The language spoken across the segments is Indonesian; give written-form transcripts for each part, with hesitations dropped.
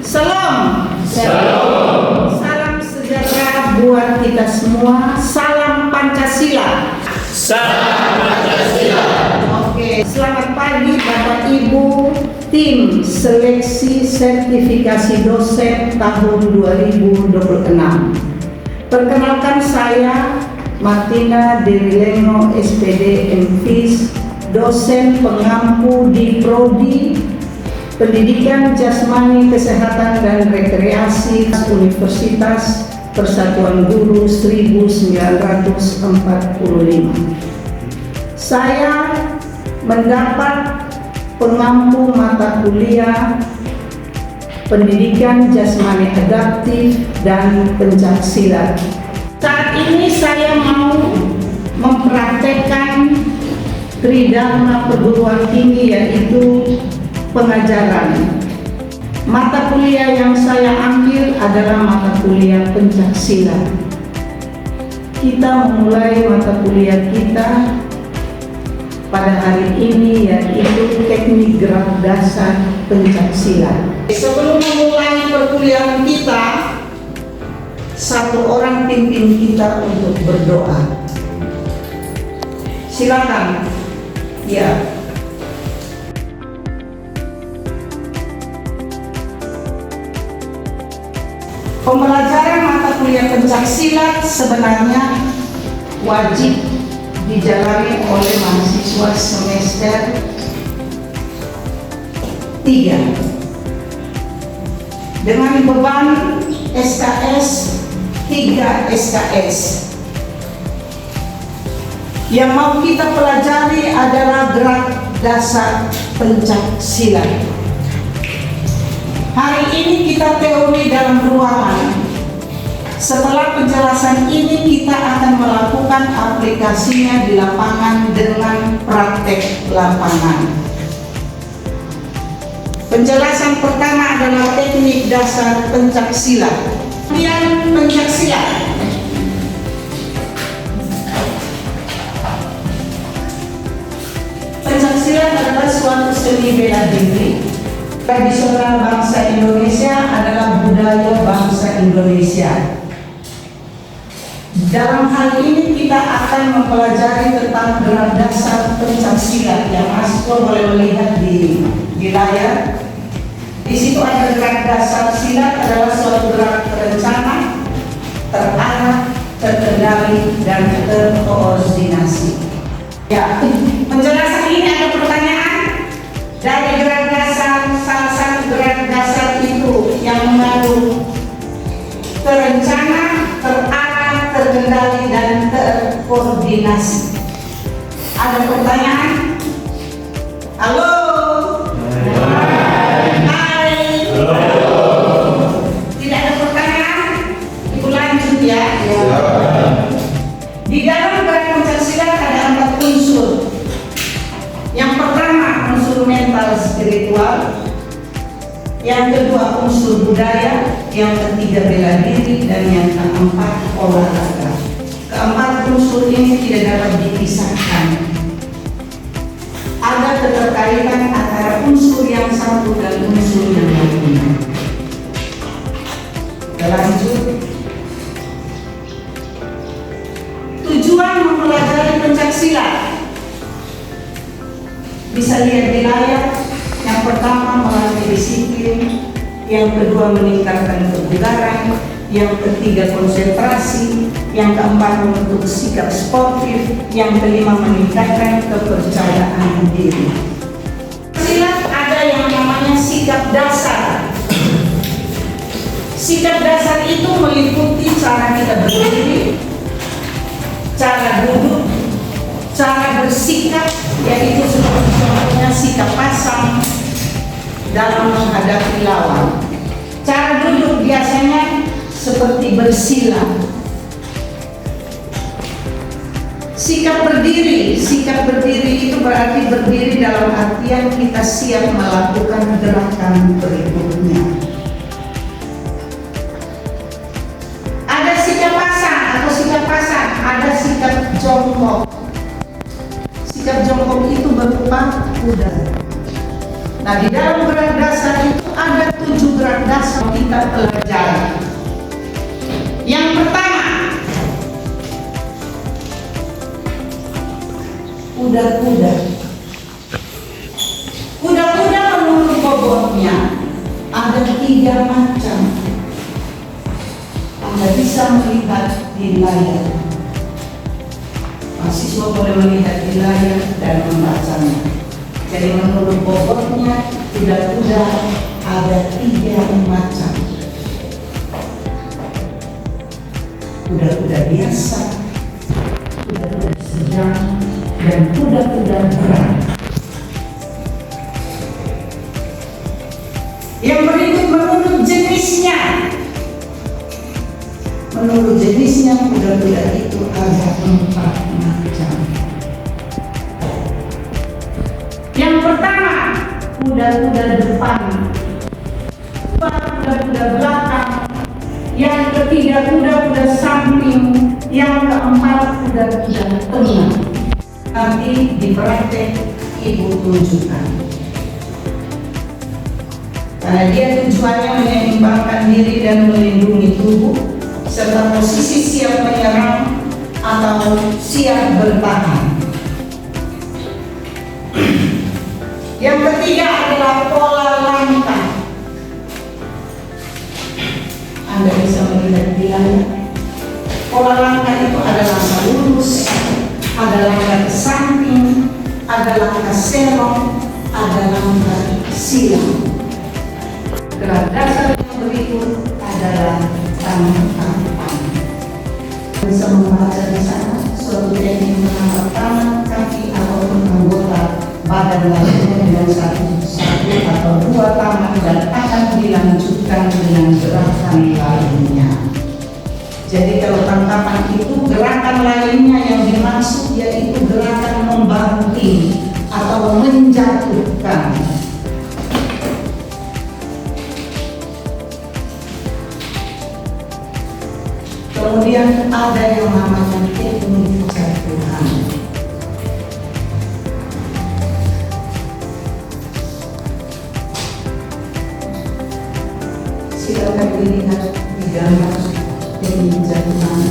Salam. Salam. Salam sejahtera buat kita semua. Salam Pancasila. Salam Pancasila. Oke, selamat pagi Bapak Ibu tim seleksi sertifikasi dosen tahun 2026. Perkenalkan saya Martina Derilengo SPD MFis, dosen pengampu di Prodi Pendidikan Jasmani Kesehatan dan Rekreasi Universitas Persatuan Guru 1945. Saya mendapat pengampu mata kuliah Pendidikan Jasmani Adaptif dan Pencaksilat. Saat ini saya mau mempraktekkan tridharma perguruan tinggi, yaitu pengajaran. Mata kuliah yang saya ambil adalah mata kuliah Pencaksilat. Kita memulai mata kuliah kita pada hari ini, yaitu teknik gerak dasar Pencaksilat. Sebelum memulai perkuliahan kita, satu orang pimpin kita untuk berdoa. Silakan. Ya. Pembelajaran mata kuliah Pencaksilat sebenarnya wajib dijalani oleh mahasiswa semester 3 dengan beban SKS 3 SKS. Yang mau kita pelajari adalah gerak dasar Pencaksilat. Hari ini kita teori dalam ruangan. Setelah penjelasan ini kita akan melakukan aplikasinya di lapangan dengan praktek lapangan. Penjelasan pertama adalah teknik dasar Pencaksilat. Kemudian Pencaksilat. Pencaksilat adalah suatu seni bela diri. Tradisional bangsa Indonesia adalah budaya bangsa Indonesia. Dalam hal ini kita akan mempelajari tentang gerak dasar Pencaksilat yang mahasiswa boleh melihat di layar. Di situ ada gerak dasar silat adalah suatu gerak terencana, terarah, terkendali, dan terkoordinasi. Ya, penjelasan ini ada pertanyaan dari gerak dasar. Salah satu gerak dasar itu yang mengandung terencana, terarah, terkendali, dan terkoordinasi. Ada pertanyaan? Halo? Hai. Tidak ada pertanyaan? Ibu lanjut ya. Di dalam gerak Pencaksilat ada 4 unsur. Yang pertama unsur mental spiritual, yang kedua unsur budaya, yang ketiga bela diri, dan yang keempat olahraga. Keempat unsur ini tidak dapat dipisahkan. Ada keterkaitan antara unsur yang satu dan unsur yang lainnya. Lanjut. Tujuan mempelajari Pencaksilat bisa lihat di layar. Yang pertama melatih disiplin, yang kedua meningkatkan kebugaran, yang ketiga konsentrasi, yang keempat membentuk sikap sportif, yang kelima meningkatkan kepercayaan diri. Silat ada yang namanya sikap dasar. Sikap dasar itu meliputi cara kita berdiri, cara duduk, cara bersikap, yaitu seperti contohnya sikap pasang dalam menghadapi lawan. Cara duduk biasanya seperti bersila. Sikap berdiri itu berarti berdiri dalam artian kita siap melakukan gerakan berikutnya. Ada sikap pasang, ada sikap jongkok. Sikap jongkok itu berupa kuda. Nah, di dalam gerak dasar itu ada 7 gerak dasar kita pelajari. Yang pertama, kuda-kuda. Kuda-kuda menurut bobotnya ada 3 macam. Anda bisa melihat di layar. Mahasiswa boleh melihat di layar dan membacanya. Jadi menurut bobotnya kuda-kuda ada 3 macam. Kuda-kuda biasa, kuda-kuda sedang, dan kuda-kuda berat. Yang berikut menurut jenisnya. Menurut jenisnya kuda-kuda itu ada 4 macam. Yang pertama, kuda-kuda depan. Kuda-kuda belakang. Yang ketiga, kuda-kuda samping. Yang keempat, kuda-kuda tengah. Nanti di praktek Ibu tunjukkan. Karena dia tujuannya menyeimbangkan diri dan melindungi tubuh, serta posisi siap menyerang atau siap bertahan. Yang ketiga adalah pola langkah. Anda bisa melihat di layar. Pola langkah itu ada langkah lurus, ada langkah ke samping, ada langkah serong, ada langkah silang. Gerak dasar yang berikut adalah tangan. Bisa membaca di sana suatu teknik mengangkat tangan, kaki ataupun anggota badan lainnya dengan satu atau 2 tangan dan akan dilanjutkan dengan gerakan lainnya. Jadi kalau tangkapan itu gerakan lainnya yang dimaksud yaitu gerakan membanting atau menjatuhkan. Kemudian ada yang namanya teknik jatuhan. Silakan dilihat di gambar teknik jatuhan.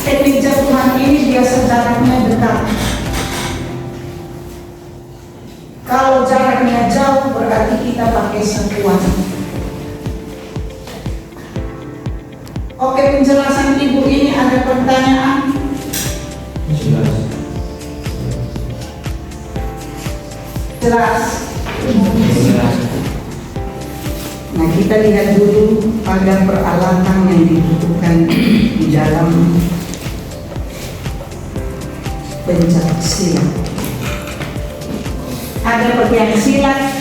Teknik jatuhan ini biasa jaraknya dekat. Kalau jaraknya jauh berarti kita pakai sekuat. Oke, penjelasan Ibu ini ada pertanyaan? Jelas. Nah, kita lihat dulu pada peralatan yang dibutuhkan di dalam pencak silat. Ada pakaian silat,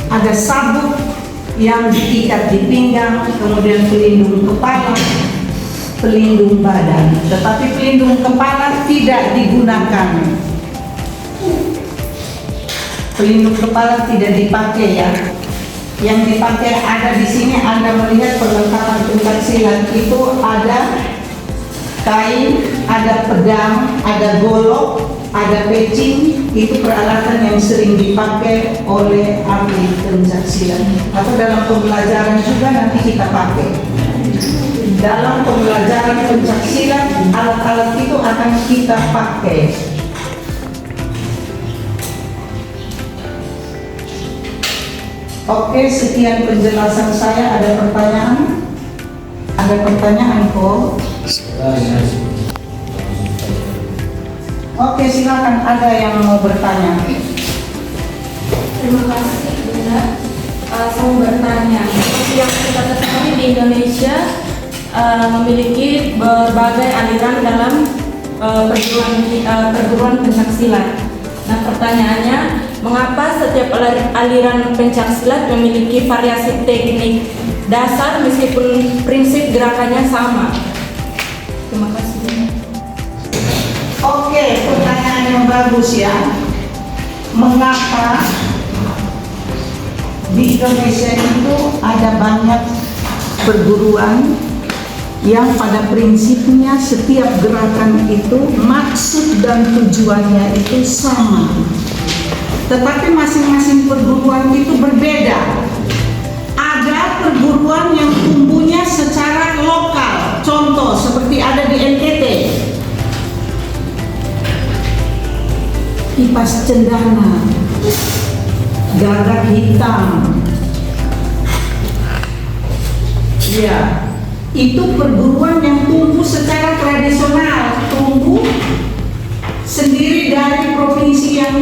ada sabuk yang diikat di pinggang, kemudian pelindung kepala, pelindung badan. Tetapi pelindung kepala tidak digunakan. Pelindung kepala tidak dipakai ya. Yang dipakai ada di sini. Anda melihat perlengkapan pencak silat itu ada kain, ada pedang, ada golok, ada pecing. Itu peralatan yang sering dipakai oleh atlet pencak silat. Atau dalam pembelajaran juga nanti kita pakai. Dalam pembelajaran pencak silat, alat-alat itu akan kita pakai. Oke, sekian penjelasan saya. Ada pertanyaan? Ada pertanyaan kok? Oke, silakan, ada yang mau bertanya. Terima kasih Bunda. Saya mau bertanya, seperti yang kita ketahui di Indonesia memiliki berbagai aliran dalam perguruan pencak silat. Nah, pertanyaannya, mengapa setiap aliran pencak silat memiliki variasi teknik dasar meskipun prinsip gerakannya sama? Terima kasih. Oke, pertanyaan yang bagus ya. Mengapa di Indonesia itu ada banyak perguruan yang pada prinsipnya setiap gerakan itu maksud dan tujuannya itu sama. tetapi masing-masing perguruan itu berbeda. Ada perguruan yang tumbuhnya secara lokal, contoh seperti ada di NTT, Kipas Cendana, Gagak Hitam. Ya, itu perguruan yang tumbuh secara tradisional, tumbuh sendiri dari provinsi yang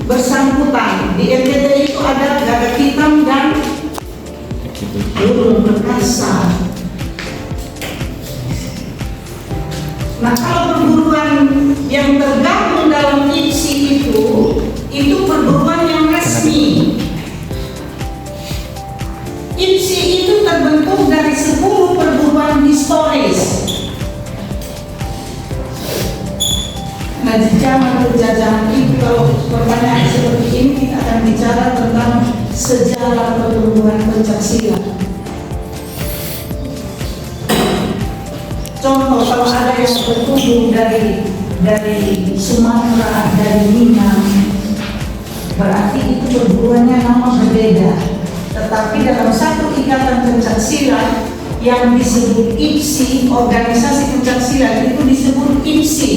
bersangkutan. Di NTT itu ada Gagak Hitam dan Burung Perkasa. Nah, kalau perguruan yang tergabung dalam IPSI itu perguruan yang resmi. IPSI itu terbentuk dari 10 perguruan historis. Nah, di zaman penjajahan itu, kalau pertanyaan seperti ini, kita akan bicara tentang sejarah pertumbuhan pencaksilat. Contoh, kalau ada yang bertumbuh dari Sumatera, dari Minang, berarti itu perguruannya nama berbeda. Tetapi dalam satu ikatan pencaksilat yang disebut IPSI, organisasi pencaksilat itu disebut IPSI.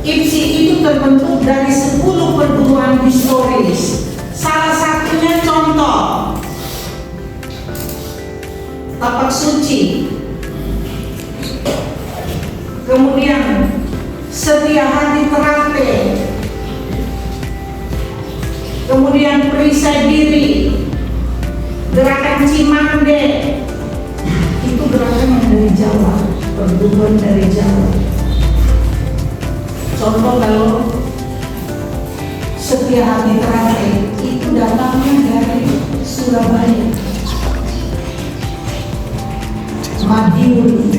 IPSI itu terbentuk dari 10 perguruan historis. Salah satunya contoh Tapak Suci, kemudian Setia Hati Terate, kemudian Perisai Diri, Gerakan Cimande, itu gerakan yang dari Jawa, perguruan dari Jawa. Contoh kalau Setia Hati Terate itu datangnya dari Surabaya, Madiun.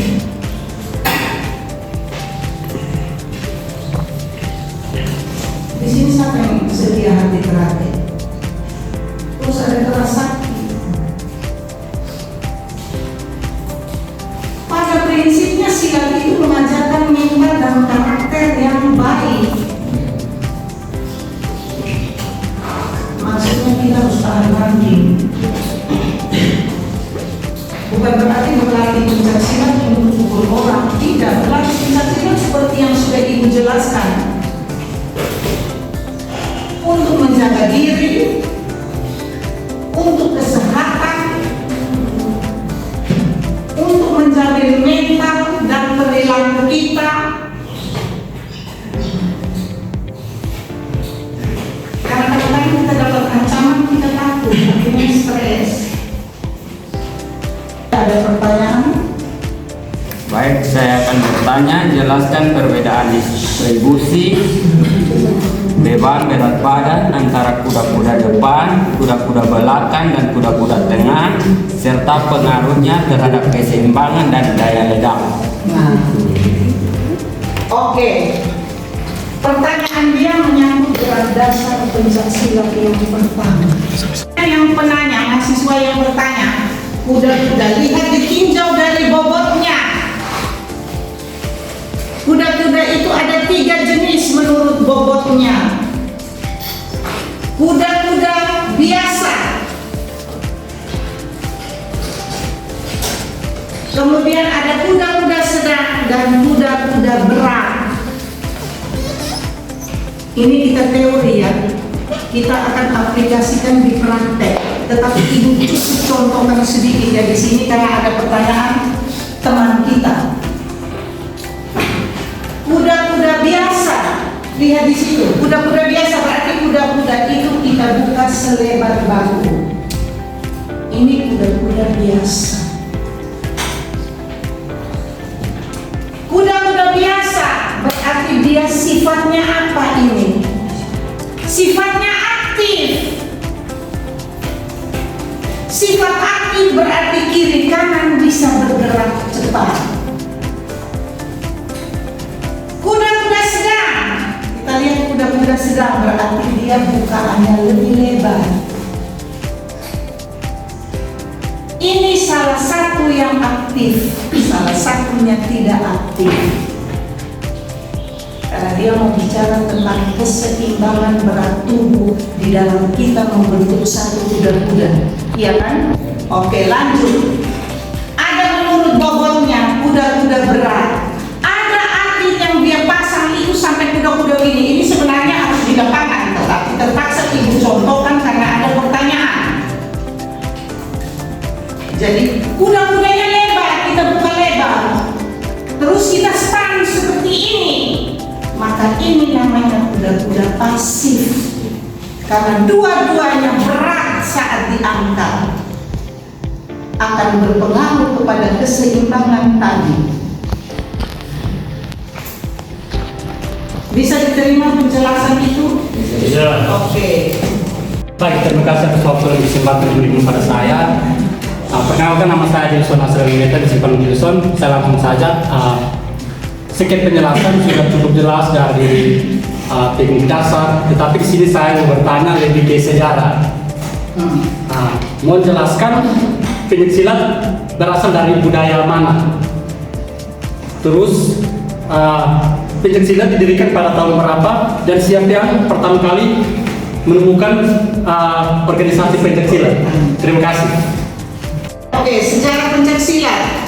Di sini siapa yang Setia Hati Terate? Terus ada Kerasakti. Pada prinsipnya silat itu mengajarkan mental dan karakter yang baik. Maksudnya kita harus tahan ranting. Bukan berarti berlatih pencaksilat untuk pukul orang, tidak. Berlatih pencaksilat seperti yang sudah Ibu jelaskan, untuk menjaga diri, untuk kesehatan, untuk menjaga mental dan perilaku kita. Karena kadang-kadang kita dapat ancaman, kita takut, akhirnya stres. Ada pertanyaan? Baik, saya akan bertanya, jelaskan perbedaan distribusi beban berat badan antara kuda-kuda depan, kuda-kuda belakang, dan kuda-kuda tengah, serta pengaruhnya terhadap keseimbangan dan daya ledak. Nah, oke. Pertanyaan dia menyangkut berat dasar pencaksilat yang pertama. Yang penanya, mahasiswa yang bertanya, kuda-kuda, lihat ditinjau dari bobotnya. Kuda-kuda itu ada 3 jenis menurut bobotnya. Kuda-kuda biasa, kemudian ada kuda-kuda sedang dan kuda-kuda berat. Ini kita teori ya, kita akan aplikasikan di praktek. Tetapi Ibu contohkan sedikit ya di sini karena ada pertanyaan teman kita. Kuda-kuda biasa, lihat di situ. Kuda-kuda biasa berarti kuda-kuda itu kita buka selebar bahu. Ini kuda-kuda biasa. Kuda-kuda biasa berarti dia sifatnya apa ini? Sifatnya aktif. Sifat aktif berarti kiri kanan bisa bergerak cepat. Kuda-kuda sedang, kita lihat kuda-kuda sedang berarti dia bukaannya lebih lebar. Ini salah satu yang aktif, salah satunya tidak aktif. karena dia mau bicara tentang keseimbangan berat tubuh di dalam kita membentuk satu kuda-kuda. Iya kan? Oke, lanjut. Ada menurut bobotnya kuda-kuda berat. Ada atlet yang dia pasang itu sampai kuda-kuda ini. Ini sebenarnya harus di lapangan, tetapi terpaksa ibu contohkan karena ada pertanyaan. Jadi kuda-kudanya lebar, kita buka lebar. Terus kita stand seperti ini. Maka ini namanya kuda-kuda pasif. Karena dua-duanya berat saat diangkat. Akan berpengaruh kepada keseimbangan tadi. Bisa diterima penjelasan itu? Bisa. Oke. Baik, terima kasih atas waktu dan kesempatan yang diberikan pada saya. Perkenalkan, nama saya Dilson Asrewineta di Simpang Dilson. Saya langsung saja. Sekian penjelasan sudah cukup jelas dari teknik dasar, tetapi di sini saya mau bertanya lebih ke sejarah. Mau jelaskan pencaksilat berasal dari budaya mana? Terus pencaksilat didirikan pada tahun berapa dan siapa yang pertama kali menemukan organisasi pencaksilat? Terima kasih. Oke, sejarah pencaksilat.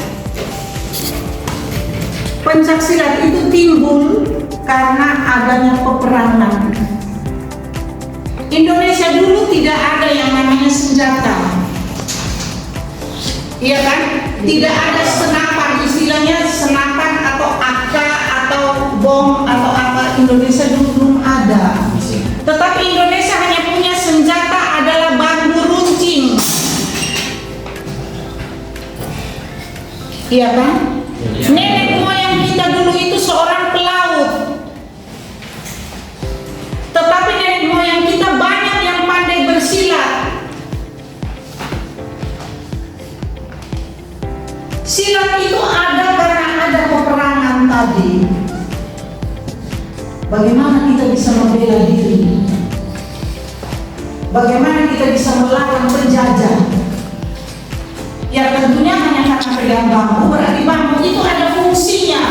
Pencaksilat itu timbul karena adanya peperangan. Indonesia dulu tidak ada yang namanya senjata. Iya kan? Tidak ada senapan, istilahnya senapan atau AK atau bom atau apa. Indonesia dulu belum ada. Tetapi Indonesia hanya punya senjata adalah bambu runcing. Iya kan? Nenek moyang kita dulu itu seorang pelaut. Tetapi nenek moyang kita banyak yang pandai bersilat. Silat itu ada karena ada peperangan tadi. Bagaimana kita bisa membela diri? Bagaimana kita bisa melawan penjajah? Ya tentunya hanya karena pegang bambu, berarti bambu itu ada fungsinya.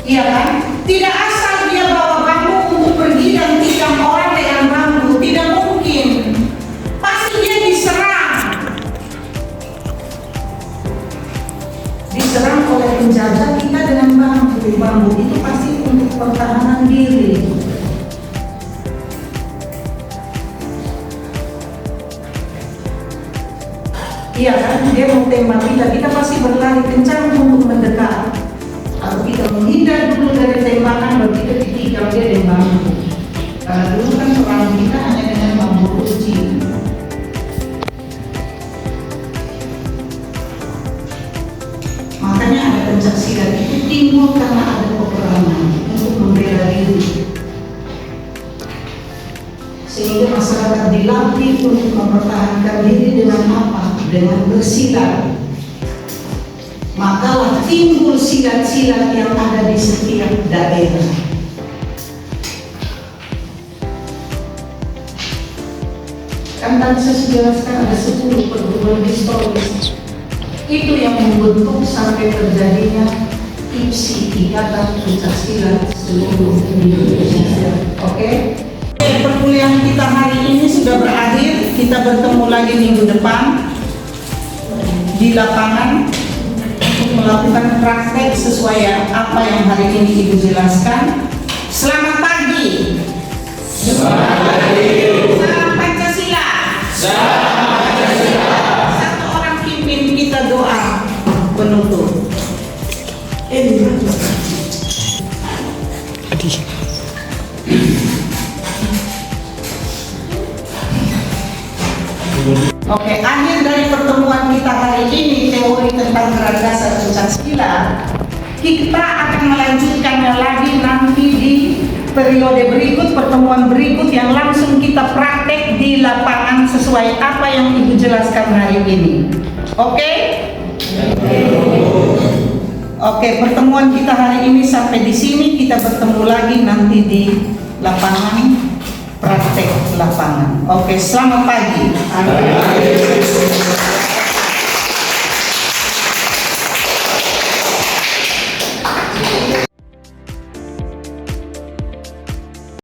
Iya kan? Tidak asal dia bawa bambu untuk pergi dan tikam orang dengan bambu, tidak mungkin. Pasti dia diserang. Diserang oleh penjajah kita dengan bambu. Bambu itu pasti untuk pertahanan diri. Iya kan, dia mau tembak kita pasti berlari kencang untuk mendekat. Kalau kita menghindar dulu dari tembakan, baru kita ditikam dia dengan bambu. Karena dulu kan perang kita hanya dengan bambu runcing. Makanya ada pencaksilat itu timbul karena ada peperangan untuk membela diri. Sehingga masyarakat dilatih untuk mempertahankan diri dengan apa? Dengan bersilat. Makalah timbul silat-silat yang ada di setiap daerah. Kan tadi saya sudah jelaskan ada 10 perguruan historis. Itu yang membentuk sampai terjadinya IPSI, Ikatan Pencaksilat Seluruh Indonesia. Oke? Perkuliahan kita hari ini sudah berakhir. Kita bertemu lagi minggu depan di lapangan untuk melakukan praktek sesuai apa yang hari ini Ibu jelaskan. Selamat pagi. Selamat pagi. Salam Pancasila. Salam Pancasila. Satu orang pimpin kita doa penutup. Oke, akhir dari pertemuan kita hari ini teori tentang gerak dasar pencaksilat. Kita akan melanjutkannya lagi nanti di periode berikut, pertemuan berikut yang langsung kita praktek di lapangan sesuai apa yang Ibu jelaskan hari ini. Oke? Oke, pertemuan kita hari ini sampai di sini. Kita bertemu lagi nanti di lapangan, praktek lapangan. Oke, selamat pagi.